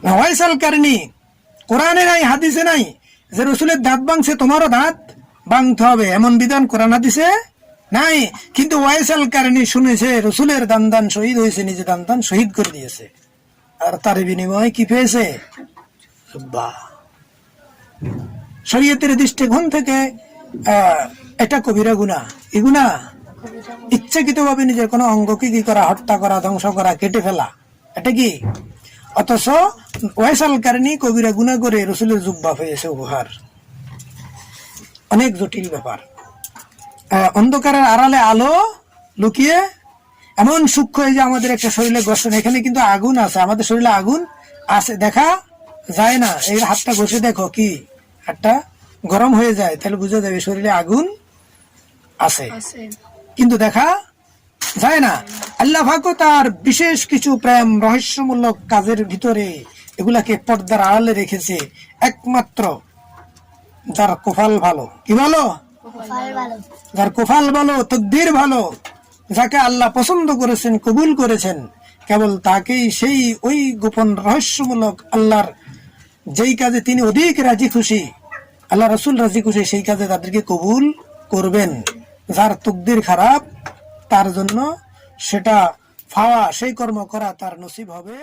ওয়াইসাল কারণী কোরআনে নাই, হাদিসে নাই যে রসুলের দাঁত ভাঙছে তোমারও দাঁত ভাঙতে হবে, এমন বিধান কোরআন হাদিসে নাই। কিন্তু ওয়াইসাল কারণী শুনেছে রসুলের দান শহীদ হয়েছে, নিজে দান শহীদ করে দিয়েছে, আর তার বিনিময়ে কি পেয়েছে? শরীয়তের দৃষ্টিকোণ থেকে এটা কবিরা গুনাহ। এই গুনাহ ইচ্ছাকৃত ভাবে নিজের কোনো অঙ্গকে কি করা, হত্যা করা, ধ্বংস করা, কেটে ফেলা, এটা কি? অথচ ওয়াইসাল কারণী কবিরা গুনাহ করে রসুলের জুব্বা পেয়েছে উপহার। অনেক জটিল ব্যাপার। অন্ধকারের আড়ালে আলো লুকিয়ে এমন সূক্ষ্ম, এই যে আমাদের একটা শরীরে ঘষণ, এখানে কিন্তু আগুন আছে, আমাদের শরীরে আগুন আছে, দেখা যায় না। এই হাতটা ঘষে দেখো, কি হাতটা গরম হয়ে যায়, তাহলে বুঝা যাবে শরীরে আগুন আছে, কিন্তু দেখা যায় না। আল্লাহ পাকও তার বিশেষ কিছু প্রেম রহস্যমূলক কাজের ভিতরে এগুলাকে পর্দার আড়ালে রেখেছে। একমাত্র যার কপাল ভালো, কি ভালো? যার কপাল ভালো, তকদীর ভালো, যাকে আল্লাহ পছন্দ করেছেন, কবুল করেছেন, কেবল তাকেই সেই ওই গোপন রহস্যমূলক আল্লাহর যেই কাজে তিনি অধিক রাজি খুশি, আল্লাহ রসুল রাজি খুশি, সেই কাজে তাদেরকে কবুল করবেন। যার তকদীর খারাপ, তার জন্য সেটা পাওয়া, সেই কর্ম করা তার নসিব হবে